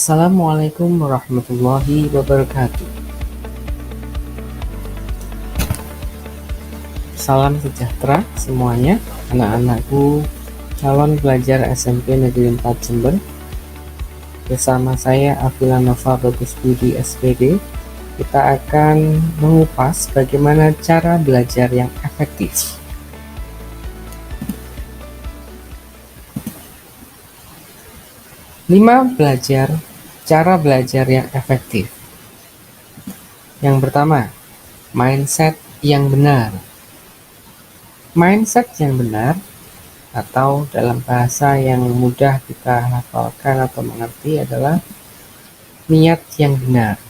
Assalamualaikum warahmatullahi wabarakatuh. Salam sejahtera semuanya, anak-anakku calon pelajar SMP Negeri 4 Jember. Bersama saya Afila Nova Bagus Budi SPD, kita akan mengupas bagaimana cara belajar yang efektif. Cara belajar yang efektif. Yang pertama, mindset yang benar. Mindset yang benar, atau dalam bahasa yang mudah kita hafalkan atau mengerti, adalah niat yang benar.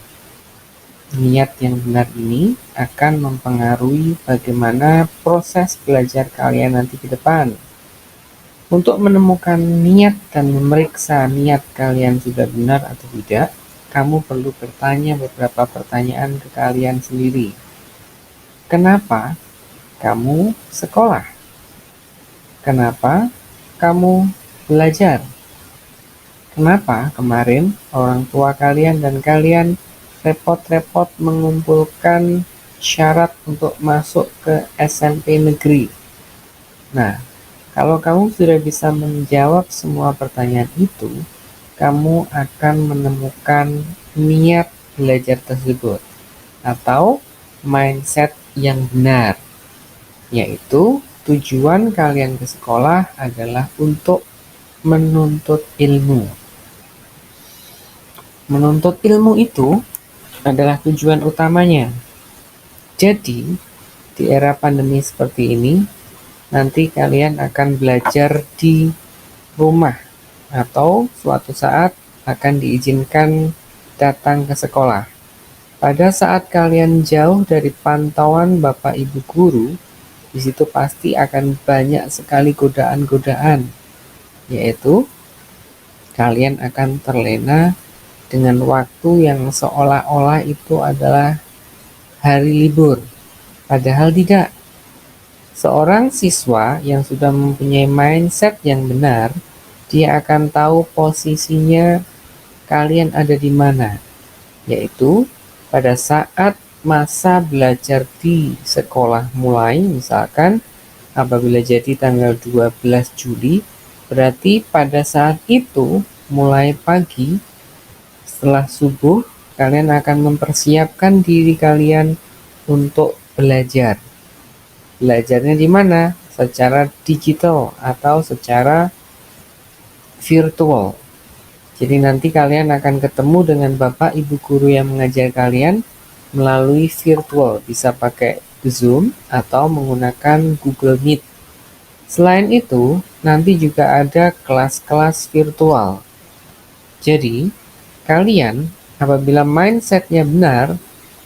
Niat yang benar ini akan mempengaruhi bagaimana proses belajar kalian nanti ke depan. Untuk menemukan niat dan memeriksa niat kalian sudah benar atau tidak, kamu perlu bertanya beberapa pertanyaan ke kalian sendiri. Kenapa kamu sekolah? Kenapa kamu belajar? Kenapa kemarin orang tua kalian dan kalian repot-repot mengumpulkan syarat untuk masuk ke SMP negeri? Nah, kalau kamu sudah bisa menjawab semua pertanyaan itu, kamu akan menemukan niat belajar tersebut atau mindset yang benar, yaitu tujuan kalian ke sekolah adalah untuk menuntut ilmu. Menuntut ilmu itu adalah tujuan utamanya. Jadi, di era pandemi seperti ini, nanti kalian akan belajar di rumah atau suatu saat akan diizinkan datang ke sekolah. Pada saat kalian jauh dari pantauan Bapak Ibu guru, di situ pasti akan banyak sekali godaan-godaan, yaitu kalian akan terlena dengan waktu yang seolah-olah itu adalah hari libur. Padahal tidak. Seorang siswa yang sudah mempunyai mindset yang benar, dia akan tahu posisinya kalian ada di mana, yaitu pada saat masa belajar di sekolah mulai, misalkan apabila jadi tanggal 12 Juli, berarti pada saat itu mulai pagi setelah subuh kalian akan mempersiapkan diri kalian untuk belajar. Belajarnya di mana? Secara digital atau secara virtual. Jadi nanti kalian akan ketemu dengan Bapak Ibu guru yang mengajar kalian melalui virtual, bisa pakai Zoom atau menggunakan Google Meet. Selain itu, nanti juga ada kelas-kelas virtual. Jadi, kalian apabila mindsetnya benar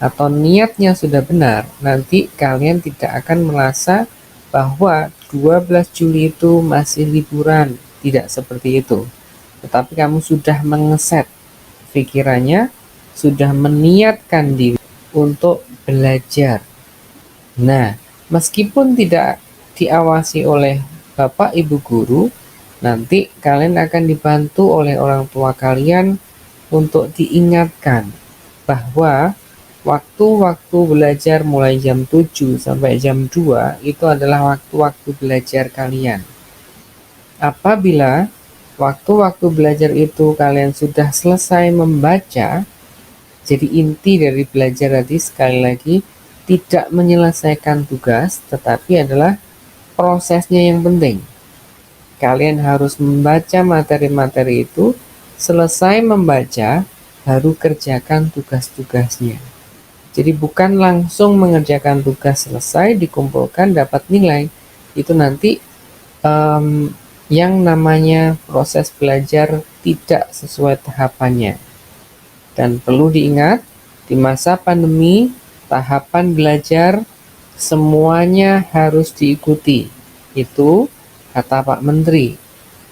atau niatnya sudah benar, nanti kalian tidak akan merasa bahwa 12 Juli itu masih liburan. Tidak seperti itu. Tetapi kamu sudah mengeset pikirannya, sudah meniatkan diri untuk belajar. Nah, meskipun tidak diawasi oleh Bapak Ibu guru, nanti kalian akan dibantu oleh orang tua kalian untuk diingatkan bahwa waktu-waktu belajar mulai jam 7 sampai jam 2 itu adalah waktu-waktu belajar kalian. Apabila waktu-waktu belajar itu kalian sudah selesai membaca, jadi inti dari belajar tadi sekali lagi tidak menyelesaikan tugas, tetapi adalah prosesnya yang penting. Kalian harus membaca materi-materi itu, selesai membaca, baru kerjakan tugas-tugasnya. Jadi bukan langsung mengerjakan tugas selesai, dikumpulkan, dapat nilai. Itu nanti yang namanya proses belajar tidak sesuai tahapannya. Dan perlu diingat, di masa pandemi, tahapan belajar semuanya harus diikuti. Itu kata Pak Menteri.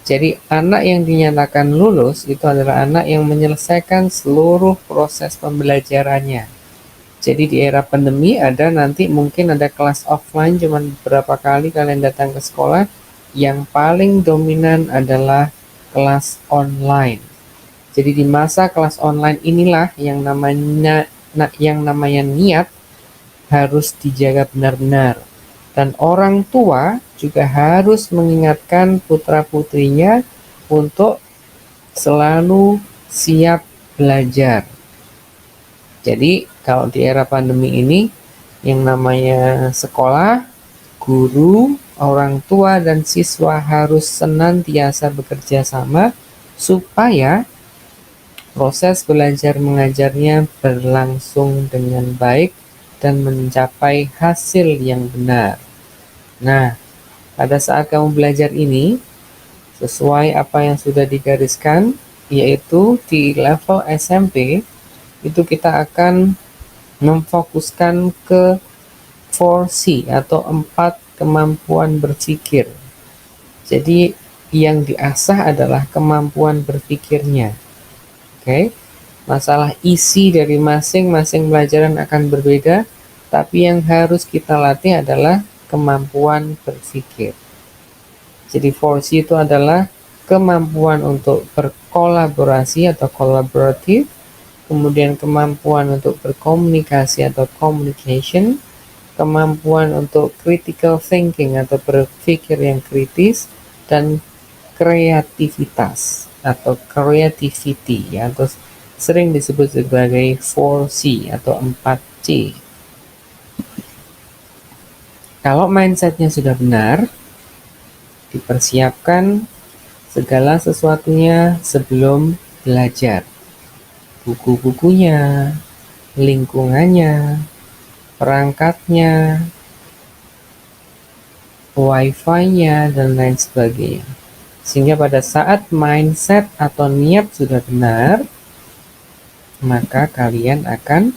Jadi anak yang dinyatakan lulus itu adalah anak yang menyelesaikan seluruh proses pembelajarannya. Jadi di era pandemi nanti mungkin ada kelas offline cuman beberapa kali kalian datang ke sekolah. Yang paling dominan adalah kelas online. Jadi di masa kelas online inilah yang namanya niat harus dijaga benar-benar. Dan orang tua juga harus mengingatkan putra-putrinya untuk selalu siap belajar. Jadi kalau di era pandemi ini, yang namanya sekolah, guru, orang tua, dan siswa harus senantiasa bekerja sama supaya proses belajar mengajarnya berlangsung dengan baik dan mencapai hasil yang benar. Nah, pada saat kamu belajar ini, sesuai apa yang sudah digariskan, yaitu di level SMP, itu kita akan memfokuskan ke 4C atau 4 kemampuan berpikir. Jadi yang diasah adalah kemampuan berpikirnya. Oke. Masalah isi dari masing-masing pelajaran akan berbeda, tapi yang harus kita latih adalah kemampuan berpikir. Jadi 4C itu adalah kemampuan untuk berkolaborasi atau collaborative, kemudian kemampuan untuk berkomunikasi atau communication, kemampuan untuk critical thinking atau berpikir yang kritis, dan kreativitas atau creativity atau sering disebut sebagai 4C atau 4C. Kalau mindsetnya sudah benar, dipersiapkan segala sesuatunya sebelum belajar. Buku-bukunya, lingkungannya, perangkatnya, wifi-nya, dan lain sebagainya. Sehingga pada saat mindset atau niat sudah benar, maka kalian akan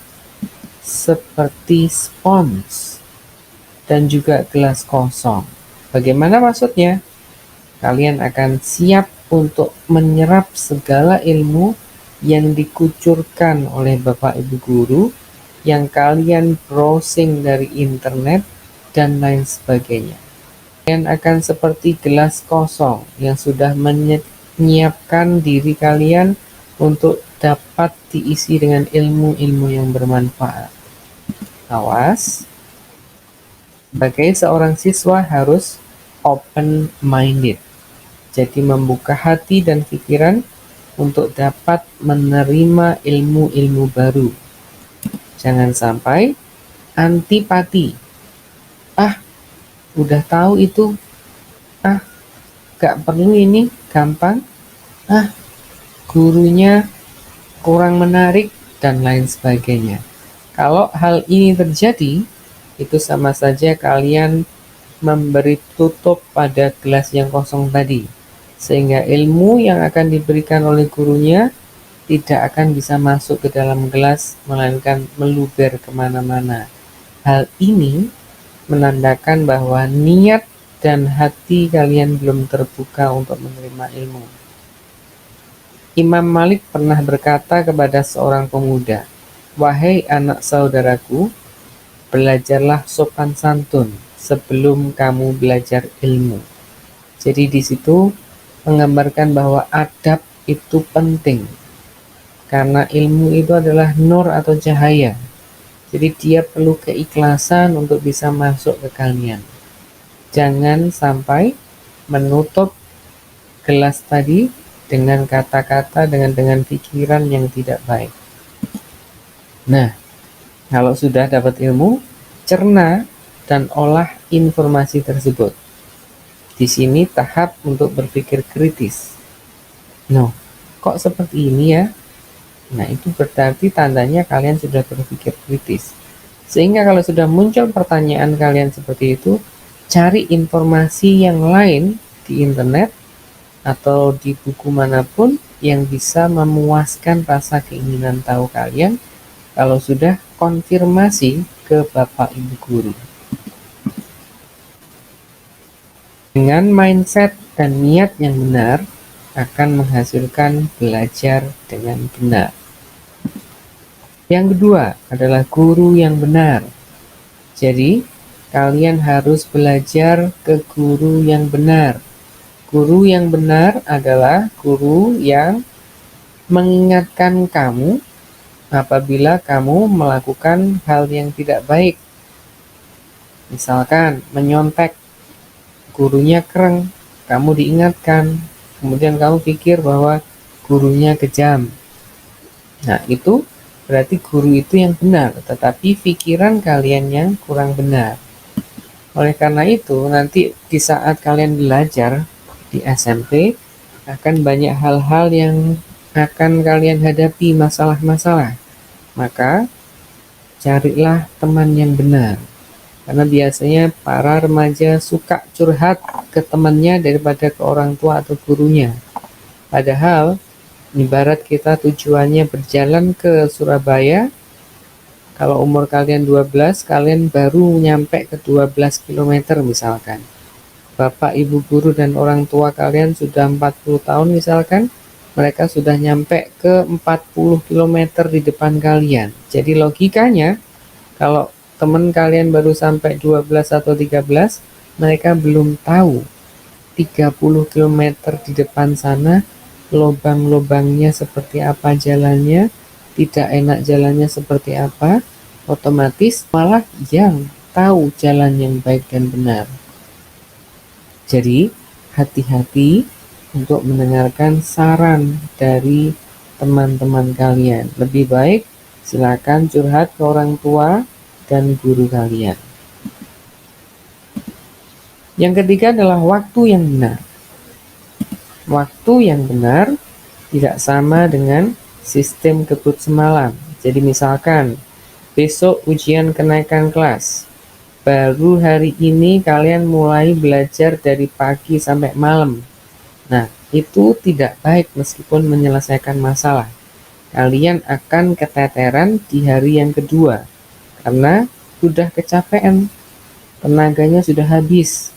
seperti spons dan juga gelas kosong. Bagaimana maksudnya? Kalian akan siap untuk menyerap segala ilmu yang dikucurkan oleh Bapak Ibu Guru, yang kalian browsing dari internet, dan lain sebagainya. Kalian akan seperti gelas kosong yang sudah menyiapkan diri kalian untuk dapat diisi dengan ilmu-ilmu yang bermanfaat. Awas, sebagai seorang siswa harus open-minded. Jadi membuka hati dan pikiran untuk dapat menerima ilmu-ilmu baru. Jangan sampai antipati. Ah, udah tahu itu. Ah, gak perlu ini, gampang. Ah, gurunya kurang menarik, dan lain sebagainya. Kalau hal ini terjadi, itu sama saja kalian memberi tutup pada gelas yang kosong tadi, sehingga ilmu yang akan diberikan oleh gurunya tidak akan bisa masuk ke dalam gelas, melainkan meluber kemana-mana. Hal ini menandakan bahwa niat dan hati kalian belum terbuka untuk menerima ilmu. Imam Malik pernah berkata kepada seorang pemuda, "Wahai anak saudaraku, belajarlah sopan santun sebelum kamu belajar ilmu." Jadi di situ menggambarkan bahwa adab itu penting, karena ilmu itu adalah nur atau cahaya. Jadi dia perlu keikhlasan untuk bisa masuk ke kalian. Jangan sampai menutup gelas tadi dengan kata-kata, dengan pikiran yang tidak baik. Nah, kalau sudah dapat ilmu, cerna dan olah informasi tersebut. Di sini tahap untuk berpikir kritis. No, kok seperti ini ya? Nah, itu berarti tandanya kalian sudah berpikir kritis. Sehingga kalau sudah muncul pertanyaan kalian seperti itu, cari informasi yang lain di internet atau di buku manapun yang bisa memuaskan rasa keinginan tahu kalian kalau sudah konfirmasi ke Bapak Ibu Guru. Dengan mindset dan niat yang benar akan menghasilkan belajar dengan benar. Yang kedua adalah guru yang benar. Jadi, kalian harus belajar ke guru yang benar. Guru yang benar adalah guru yang mengingatkan kamu apabila kamu melakukan hal yang tidak baik. Misalkan menyontek, gurunya kereng, kamu diingatkan, kemudian kamu pikir bahwa gurunya kejam. Nah, itu berarti guru itu yang benar, tetapi pikiran kalian yang kurang benar. Oleh karena itu, nanti di saat kalian belajar di SMP, akan banyak hal-hal yang akan kalian hadapi, masalah-masalah. Maka, carilah teman yang benar. Karena biasanya para remaja suka curhat ke temannya daripada ke orang tua atau gurunya. Padahal, ibarat kita tujuannya berjalan ke Surabaya, kalau umur kalian 12, kalian baru nyampe ke 12 km misalkan. Bapak, ibu guru, dan orang tua kalian sudah 40 tahun misalkan, mereka sudah nyampe ke 40 km di depan kalian. Jadi logikanya, kalau teman kalian baru sampai 12 atau 13, mereka belum tahu 30 km di depan sana, lubang-lubangnya seperti apa jalannya, tidak enak jalannya seperti apa, otomatis malah yang tahu jalan yang baik dan benar. Jadi, hati-hati untuk mendengarkan saran dari teman-teman kalian. Lebih baik silakan curhat ke orang tua dan guru kalian. Yang ketiga adalah waktu yang benar. Waktu yang benar tidak sama dengan sistem kebut semalam. Jadi misalkan besok ujian kenaikan kelas, baru hari ini kalian mulai belajar dari pagi sampai malam. Nah, itu tidak baik meskipun menyelesaikan masalah. Kalian akan keteteran di hari yang kedua karena sudah kecapean, tenaganya sudah habis.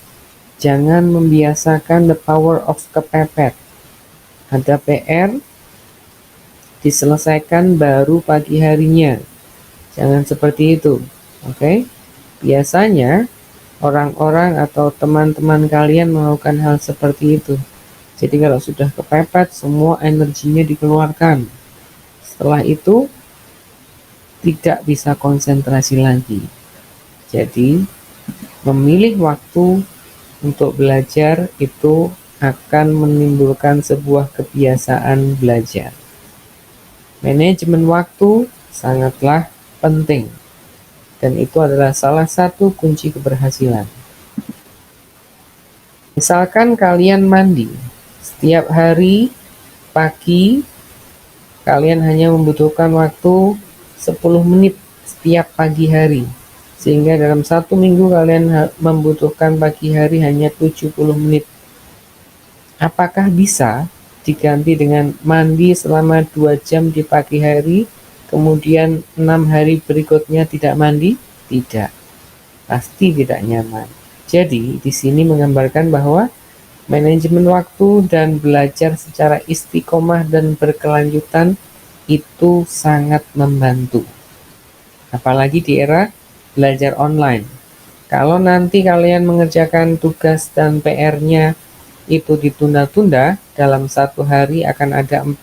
Jangan membiasakan the power of kepepet. Ada PR, diselesaikan baru pagi harinya. Jangan seperti itu, oke? Biasanya orang-orang atau teman-teman kalian melakukan hal seperti itu. Jadi kalau sudah kepepet, semua energinya dikeluarkan. Setelah itu, tidak bisa konsentrasi lagi. Jadi, memilih waktu untuk belajar itu akan menimbulkan sebuah kebiasaan belajar. Manajemen waktu sangatlah penting, dan itu adalah salah satu kunci keberhasilan. Misalkan kalian mandi setiap hari pagi, kalian hanya membutuhkan waktu 10 menit setiap pagi hari. Sehingga dalam 1 minggu kalian membutuhkan pagi hari hanya 70 menit. Apakah bisa diganti dengan mandi selama 2 jam di pagi hari, kemudian 6 hari berikutnya tidak mandi? Tidak. Pasti tidak nyaman. Jadi, di sini menggambarkan bahwa manajemen waktu dan belajar secara istiqomah dan berkelanjutan itu sangat membantu. Apalagi di era belajar online. Kalau nanti kalian mengerjakan tugas dan PR-nya itu ditunda-tunda, dalam 1 hari akan ada 4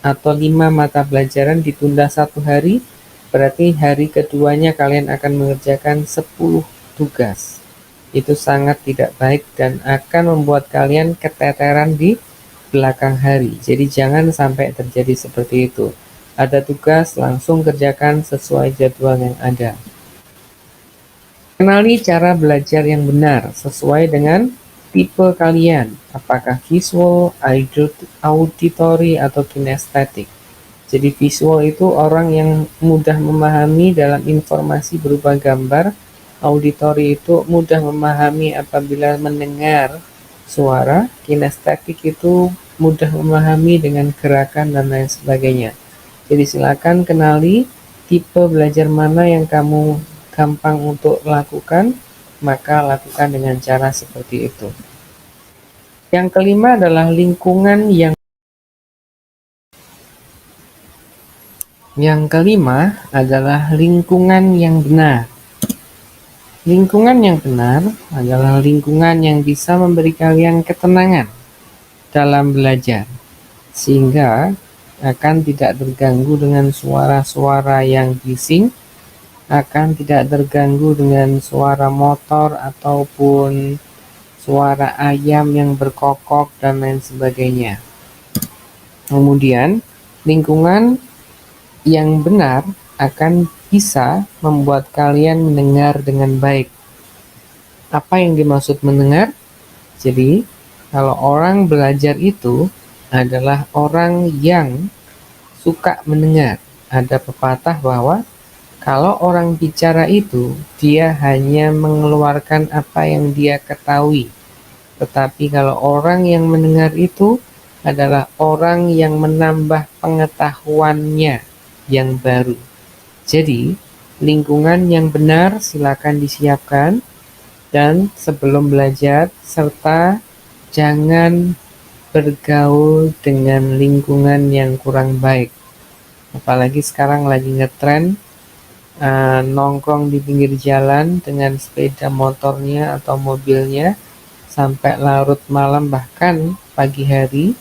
atau 5 mata pelajaran ditunda 1 hari, berarti hari keduanya kalian akan mengerjakan 10 tugas. Itu sangat tidak baik dan akan membuat kalian keteteran di belakang hari. Jadi jangan sampai terjadi seperti itu. Ada tugas, langsung kerjakan sesuai jadwal yang ada. Kenali cara belajar yang benar sesuai dengan tipe kalian, apakah visual, auditory, atau kinestetik. Jadi visual itu orang yang mudah memahami dalam informasi berupa gambar, auditory itu mudah memahami apabila mendengar suara, kinestetik itu mudah memahami dengan gerakan dan lain sebagainya. Jadi silakan kenali tipe belajar mana yang kamu gampang untuk lakukan, maka lakukan dengan cara seperti itu. Yang kelima adalah lingkungan yang benar. Lingkungan yang benar adalah lingkungan yang bisa memberi kalian ketenangan dalam belajar, sehingga akan tidak terganggu dengan suara-suara yang bising, akan tidak terganggu dengan suara motor ataupun suara ayam yang berkokok dan lain sebagainya. Kemudian, lingkungan yang benar akan bisa membuat kalian mendengar dengan baik. Apa yang dimaksud mendengar? Jadi, kalau orang belajar itu adalah orang yang suka mendengar. Ada pepatah bahwa kalau orang bicara itu, dia hanya mengeluarkan apa yang dia ketahui. Tetapi kalau orang yang mendengar itu adalah orang yang menambah pengetahuannya yang baru. Jadi, lingkungan yang benar silakan disiapkan, dan sebelum belajar, serta jangan bergaul dengan lingkungan yang kurang baik. Apalagi sekarang lagi ngetren nongkrong di pinggir jalan dengan sepeda motornya atau mobilnya sampai larut malam, bahkan pagi hari.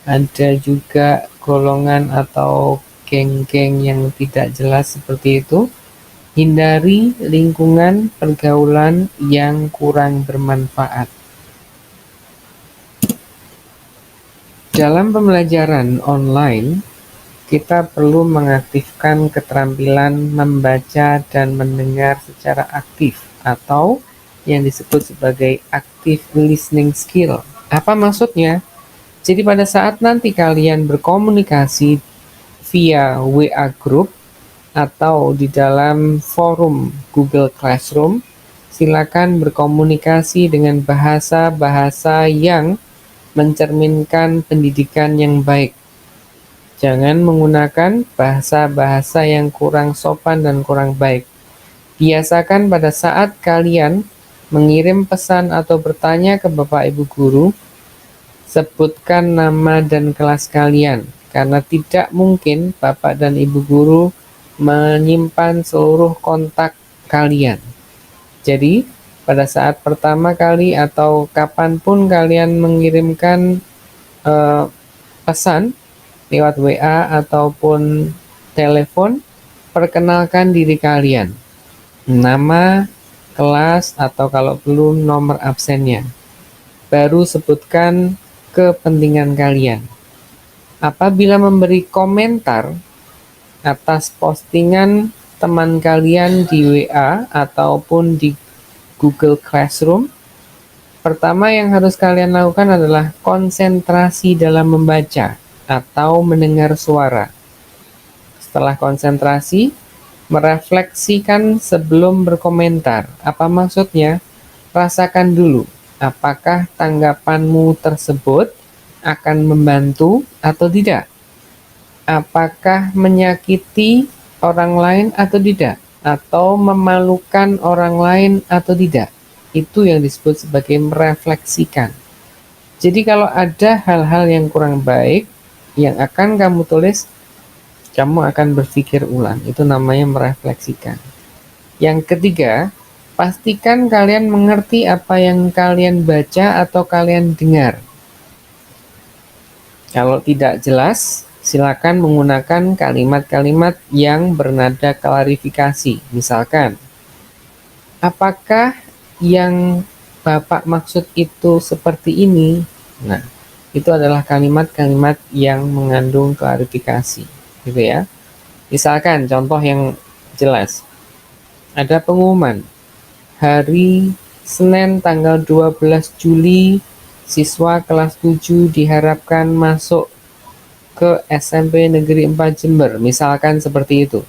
Ada juga golongan atau geng-geng yang tidak jelas seperti itu. Hindari lingkungan pergaulan yang kurang bermanfaat. Dalam pembelajaran online, kita perlu mengaktifkan keterampilan membaca dan mendengar secara aktif atau yang disebut sebagai active listening skill. Apa maksudnya? Jadi pada saat nanti kalian berkomunikasi via WA group atau di dalam forum Google Classroom, silakan berkomunikasi dengan bahasa-bahasa yang mencerminkan pendidikan yang baik. Jangan menggunakan bahasa-bahasa yang kurang sopan dan kurang baik. Biasakan pada saat kalian mengirim pesan atau bertanya ke Bapak Ibu Guru, sebutkan nama dan kelas kalian, karena tidak mungkin Bapak dan Ibu Guru menyimpan seluruh kontak kalian. Jadi, pada saat pertama kali atau kapanpun kalian mengirimkan pesan lewat WA ataupun telepon, perkenalkan diri kalian, nama, kelas, atau kalau perlu nomor absennya. Baru sebutkan kepentingan kalian. Apabila memberi komentar atas postingan teman kalian di WA ataupun di Google Classroom, pertama yang harus kalian lakukan adalah konsentrasi dalam membaca atau mendengar suara. Setelah konsentrasi, merefleksikan sebelum berkomentar. Apa maksudnya? Rasakan dulu, apakah tanggapanmu tersebut akan membantu atau tidak? Apakah menyakiti orang lain atau tidak? Atau memalukan orang lain atau tidak? Itu yang disebut sebagai merefleksikan. Jadi kalau ada hal-hal yang kurang baik yang akan kamu tulis, kamu akan berpikir ulang. Itu namanya merefleksikan. Yang ketiga, pastikan kalian mengerti apa yang kalian baca atau kalian dengar. Kalau tidak jelas, silakan menggunakan kalimat-kalimat yang bernada klarifikasi. Misalkan, apakah yang Bapak maksud itu seperti ini? Nah, itu adalah kalimat-kalimat yang mengandung klarifikasi, gitu ya. Misalkan contoh yang jelas. Ada pengumuman, hari Senin tanggal 12 Juli, siswa kelas 7 diharapkan masuk ke SMP Negeri 4 Jember, misalkan seperti itu.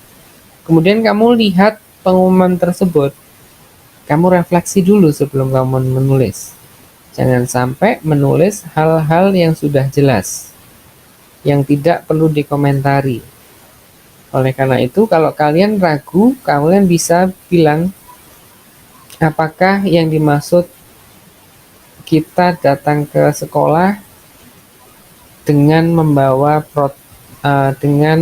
Kemudian kamu lihat pengumuman tersebut, kamu refleksi dulu sebelum kamu menulis. Jangan sampai menulis hal-hal yang sudah jelas, yang tidak perlu dikomentari. Oleh karena itu, kalau kalian ragu, kalian bisa bilang, apakah yang dimaksud kita datang ke sekolah dengan dengan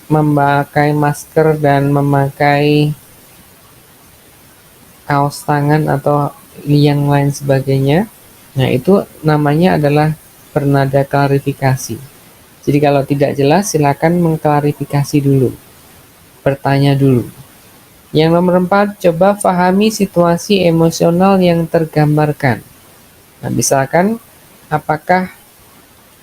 memakai masker dan memakai kaos tangan atau yang lain sebagainya. Nah, itu namanya adalah bernada klarifikasi. Jadi kalau tidak jelas, silakan mengklarifikasi dulu, bertanya dulu. Yang nomor 4, coba pahami situasi emosional yang tergambarkan. Nah, misalkan apakah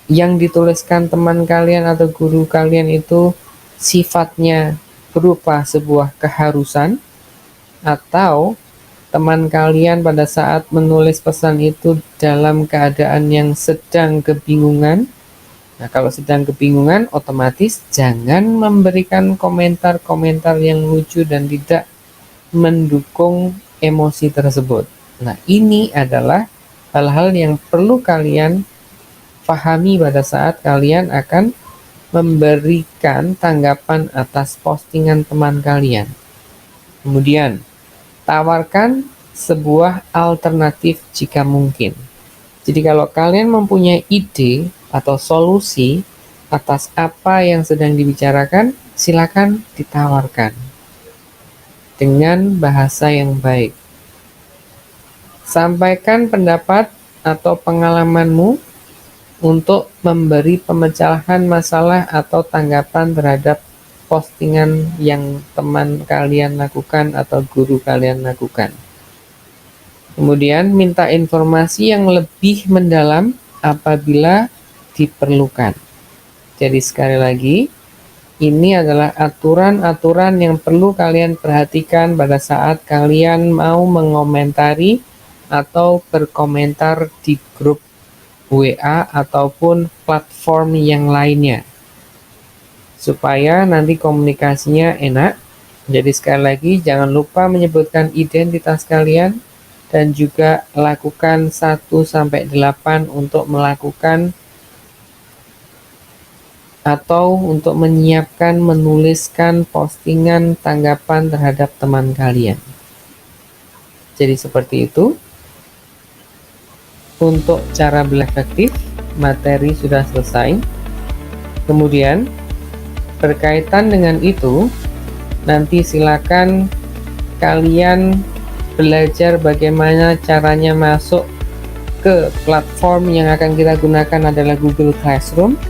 yang dituliskan teman kalian atau guru kalian itu sifatnya berupa sebuah keharusan, atau teman kalian pada saat menulis pesan itu dalam keadaan yang sedang kebingungan. Nah, kalau sedang kebingungan, otomatis jangan memberikan komentar-komentar yang lucu dan tidak mendukung emosi tersebut. Nah, ini adalah hal-hal yang perlu kalian pahami pada saat kalian akan memberikan tanggapan atas postingan teman kalian. Kemudian, tawarkan sebuah alternatif jika mungkin. Jadi kalau kalian mempunyai ide atau solusi atas apa yang sedang dibicarakan, silakan ditawarkan dengan bahasa yang baik. Sampaikan pendapat atau pengalamanmu untuk memberi pemecahan masalah atau tanggapan terhadap postingan yang teman kalian lakukan atau guru kalian lakukan. Kemudian minta informasi yang lebih mendalam apabila diperlukan. Jadi sekali lagi, ini adalah aturan-aturan yang perlu kalian perhatikan pada saat kalian mau mengomentari atau berkomentar di grup WA ataupun platform yang lainnya, supaya nanti komunikasinya enak. Jadi sekali lagi, jangan lupa menyebutkan identitas kalian dan juga lakukan 1-8 untuk melakukan atau untuk menyiapkan menuliskan postingan tanggapan terhadap teman kalian. Jadi seperti itu. Untuk cara belajar, materi sudah selesai. Kemudian berkaitan dengan itu, nanti silakan kalian belajar bagaimana caranya masuk ke platform yang akan kita gunakan adalah Google Classroom.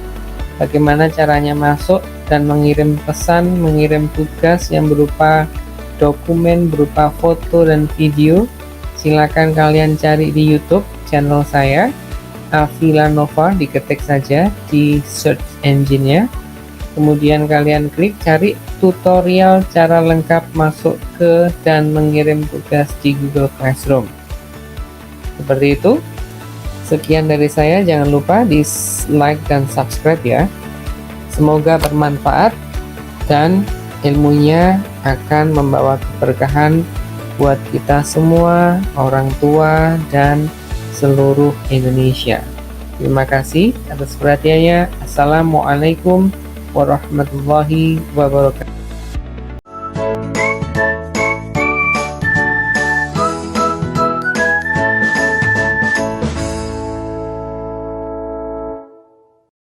Bagaimana caranya masuk dan mengirim pesan, mengirim tugas yang berupa dokumen, berupa foto dan video. Silakan kalian cari di YouTube channel saya, Afila Nova, diketik saja di search engine-nya. Kemudian kalian klik cari tutorial cara lengkap masuk ke dan mengirim tugas di Google Classroom. Seperti itu. Sekian dari saya, jangan lupa di like dan subscribe ya. Semoga bermanfaat dan ilmunya akan membawa keberkahan buat kita semua, orang tua, dan seluruh Indonesia. Terima kasih atas perhatiannya. Assalamualaikum warahmatullahi wabarakatuh.